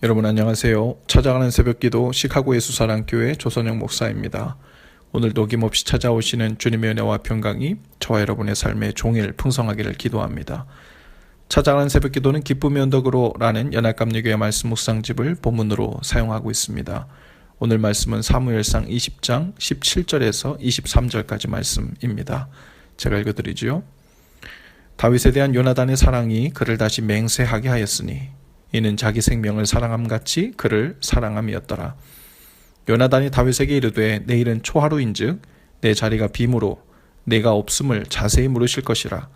여러분 안녕하세요. 찾아가는 새벽기도 시카고의 수사랑교회 조선영 목사입니다. 오늘도 어김없이 찾아오시는 주님의 은혜와 평강이 저와 여러분의 삶에 종일 풍성하기를 기도합니다. 찾아가는 새벽기도는 기쁨의 언덕으로 라는 연합감리교회 말씀 묵상집을 본문으로 사용하고 있습니다. 오늘 말씀은 사무엘상 20장 17절에서 23절까지 말씀입니다. 제가 읽어드리죠. 다윗에 대한 요나단의 사랑이 그를 다시 맹세하게 하였으니 이는 자기 생명을 사랑함같이 그를 사랑함이었더라. 요나단이 다윗에게 이르되 내일은 초하루인즉 내 자리가 빔으로 내가 없음을 자세히 물으실 것이라.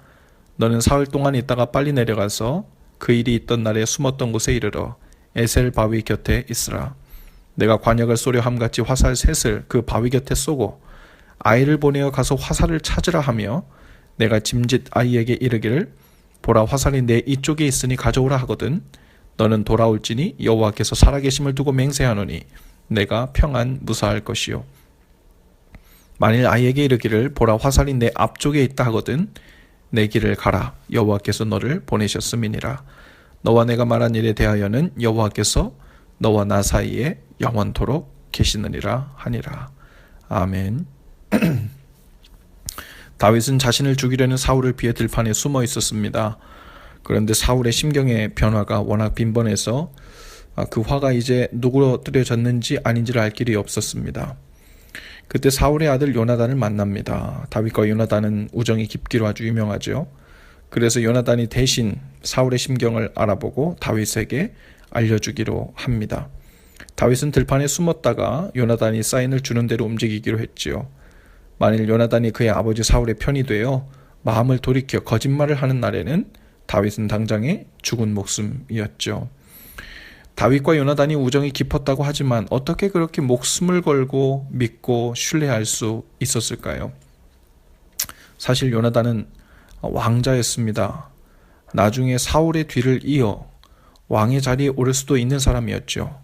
너는 사흘 동안 있다가 빨리 내려가서 그 일이 있던 날에 숨었던 곳에 이르러 에셀 바위 곁에 있으라. 내가 관역을 쏘려 함같이 화살 셋을 그 바위 곁에 쏘고 아이를 보내어 가서 화살을 찾으라 하며 내가 짐짓 아이에게 이르기를 보라 화살이 내 이쪽에 있으니 가져오라 하거든. 너는 돌아올지니 여호와께서 살아계심을 두고 맹세하노니 내가 평안 무사할 것이요. 만일 아이에게 이르기를 보라 화살이 내 앞쪽에 있다 하거든 내 길을 가라 여호와께서 너를 보내셨음이니라. 너와 내가 말한 일에 대하여는 여호와께서 너와 나 사이에 영원토록 계시느니라 하니라. 아멘. 다윗은 자신을 죽이려는 사울을 피해 들판에 숨어 있었습니다. 그런데 사울의 심경의 변화가 워낙 빈번해서 그 화가 이제 누그러뜨려졌는지 아닌지를 알 길이 없었습니다. 그때 사울의 아들 요나단을 만납니다. 다윗과 요나단은 우정이 깊기로 아주 유명하죠. 그래서 요나단이 대신 사울의 심경을 알아보고 다윗에게 알려주기로 합니다. 다윗은 들판에 숨었다가 요나단이 사인을 주는 대로 움직이기로 했지요. 만일 요나단이 그의 아버지 사울의 편이 되어 마음을 돌이켜 거짓말을 하는 날에는 다윗은 당장에 죽은 목숨이었죠. 다윗과 요나단이 우정이 깊었다고 하지만 어떻게 그렇게 목숨을 걸고 믿고 신뢰할 수 있었을까요? 사실 요나단은 왕자였습니다. 나중에 사울의 뒤를 이어 왕의 자리에 오를 수도 있는 사람이었죠.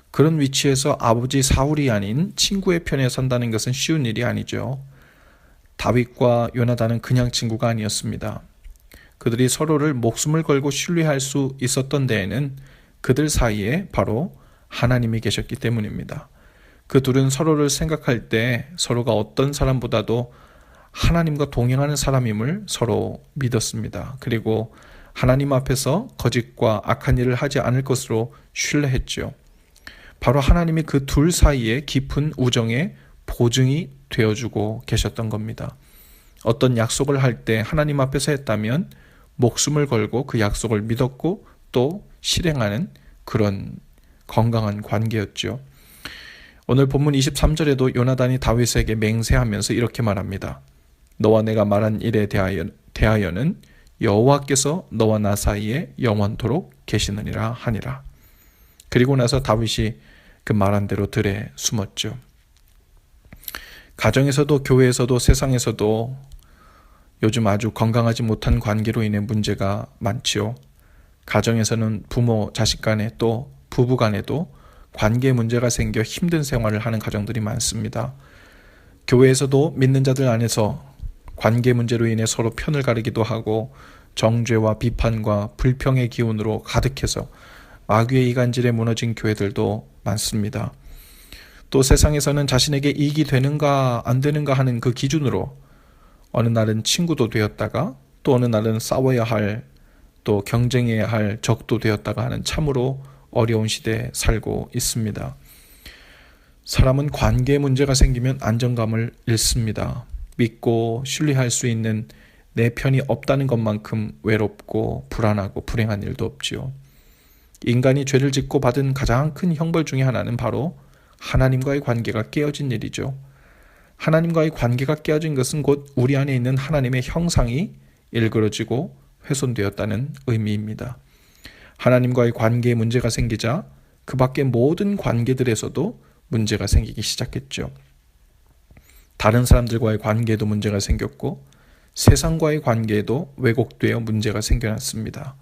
그런 위치에서 아버지 사울이 아닌 친구의 편에 선다는 것은 쉬운 일이 아니죠. 다윗과 요나단은 그냥 친구가 아니었습니다. 그들이 서로를 목숨을 걸고 신뢰할 수 있었던 데에는 그들 사이에 바로 하나님이 계셨기 때문입니다. 그 둘은 서로를 생각할 때 서로가 어떤 사람보다도 하나님과 동행하는 사람임을 서로 믿었습니다. 그리고 하나님 앞에서 거짓과 악한 일을 하지 않을 것으로 신뢰했죠. 바로 하나님이 그 둘 사이에 깊은 우정의 보증이 되어주고 계셨던 겁니다. 어떤 약속을 할 때 하나님 앞에서 했다면 목숨을 걸고 그 약속을 믿었고 또 실행하는 그런 건강한 관계였죠. 오늘 본문 23절에도 요나단이 다윗에게 맹세하면서 이렇게 말합니다. 너와 내가 말한 일에 대하여는 여호와께서 너와 나 사이에 영원토록 계시느니라 하니라. 그리고 나서 다윗이 그 말한 대로 들에 숨었죠. 가정에서도 교회에서도 세상에서도 요즘 아주 건강하지 못한 관계로 인해 문제가 많지요. 가정에서는 부모, 자식 간에 또 부부 간에도 관계 문제가 생겨 힘든 생활을 하는 가정들이 많습니다. 교회에서도 믿는 자들 안에서 관계 문제로 인해 서로 편을 가르기도 하고 정죄와 비판과 불평의 기운으로 가득해서 마귀의 이간질에 무너진 교회들도 많습니다. 또 세상에서는 자신에게 이익이 되는가 안 되는가 하는 그 기준으로 어느 날은 친구도 되었다가 또 어느 날은 싸워야 할 또 경쟁해야 할 적도 되었다가 하는 참으로 어려운 시대에 살고 있습니다. 사람은 관계 문제가 생기면 안정감을 잃습니다. 믿고 신뢰할 수 있는 내 편이 없다는 것만큼 외롭고 불안하고 불행한 일도 없지요. 인간이 죄를 짓고 받은 가장 큰 형벌 중에 하나는 바로 하나님과의 관계가 깨어진 일이죠. 하나님과의 관계가 깨어진 것은 곧 우리 안에 있는 하나님의 형상이 일그러지고 훼손되었다는 의미입니다. 하나님과의 관계에 문제가 생기자 그 밖의 모든 관계들에서도 문제가 생기기 시작했죠. 다른 사람들과의 관계에도 문제가 생겼고 세상과의 관계에도 왜곡되어 문제가 생겨났습니다.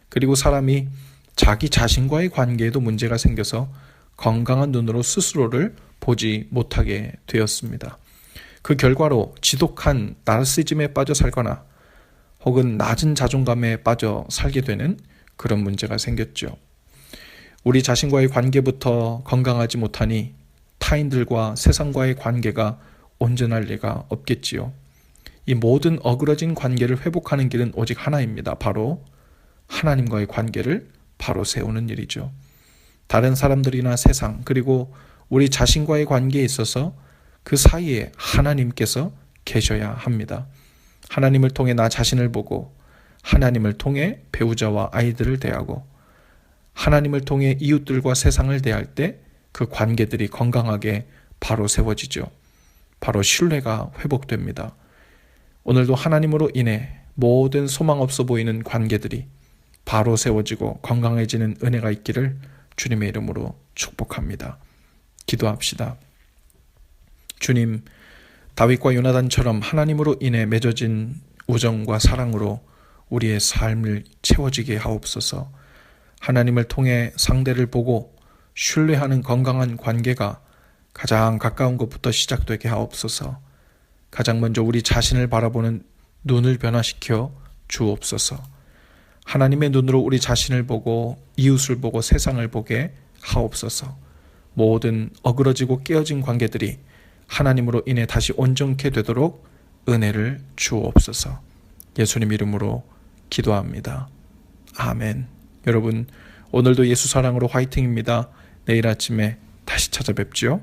그리고 사람이 자기 자신과의 관계에도 문제가 생겨서 건강한 눈으로 스스로를 보지 못하게 되었습니다. 그 결과로 지독한 나르시즘에 빠져 살거나 혹은 낮은 자존감에 빠져 살게 되는 그런 문제가 생겼죠. 우리 자신과의 관계부터 건강하지 못하니 타인들과 세상과의 관계가 온전할 리가 없겠지요. 이 모든 어그러진 관계를 회복하는 길은 오직 하나입니다. 바로 하나님과의 관계를 바로 세우는 일이죠. 다른 사람들이나 세상 그리고 우리 자신과의 관계에 있어서 그 사이에 하나님께서 계셔야 합니다. 하나님을 통해 나 자신을 보고 하나님을 통해 배우자와 아이들을 대하고 하나님을 통해 이웃들과 세상을 대할 때 그 관계들이 건강하게 바로 세워지죠. 바로 신뢰가 회복됩니다. 오늘도 하나님으로 인해 모든 소망 없어 보이는 관계들이 바로 세워지고 건강해지는 은혜가 있기를 주님의 이름으로 축복합니다. 기도합시다. 주님, 다윗과 요나단처럼 하나님으로 인해 맺어진 우정과 사랑으로 우리의 삶을 채워지게 하옵소서. 하나님을 통해 상대를 보고 신뢰하는 건강한 관계가 가장 가까운 것부터 시작되게 하옵소서. 가장 먼저 우리 자신을 바라보는 눈을 변화시켜 주옵소서. 하나님의 눈으로 우리 자신을 보고 이웃을 보고 세상을 보게 하옵소서. 모든 어그러지고 깨어진 관계들이 하나님으로 인해 다시 온전케 되도록 은혜를 주옵소서. 예수님 이름으로 기도합니다. 아멘. 여러분, 오늘도 예수 사랑으로 화이팅입니다. 내일 아침에 다시 찾아뵙죠.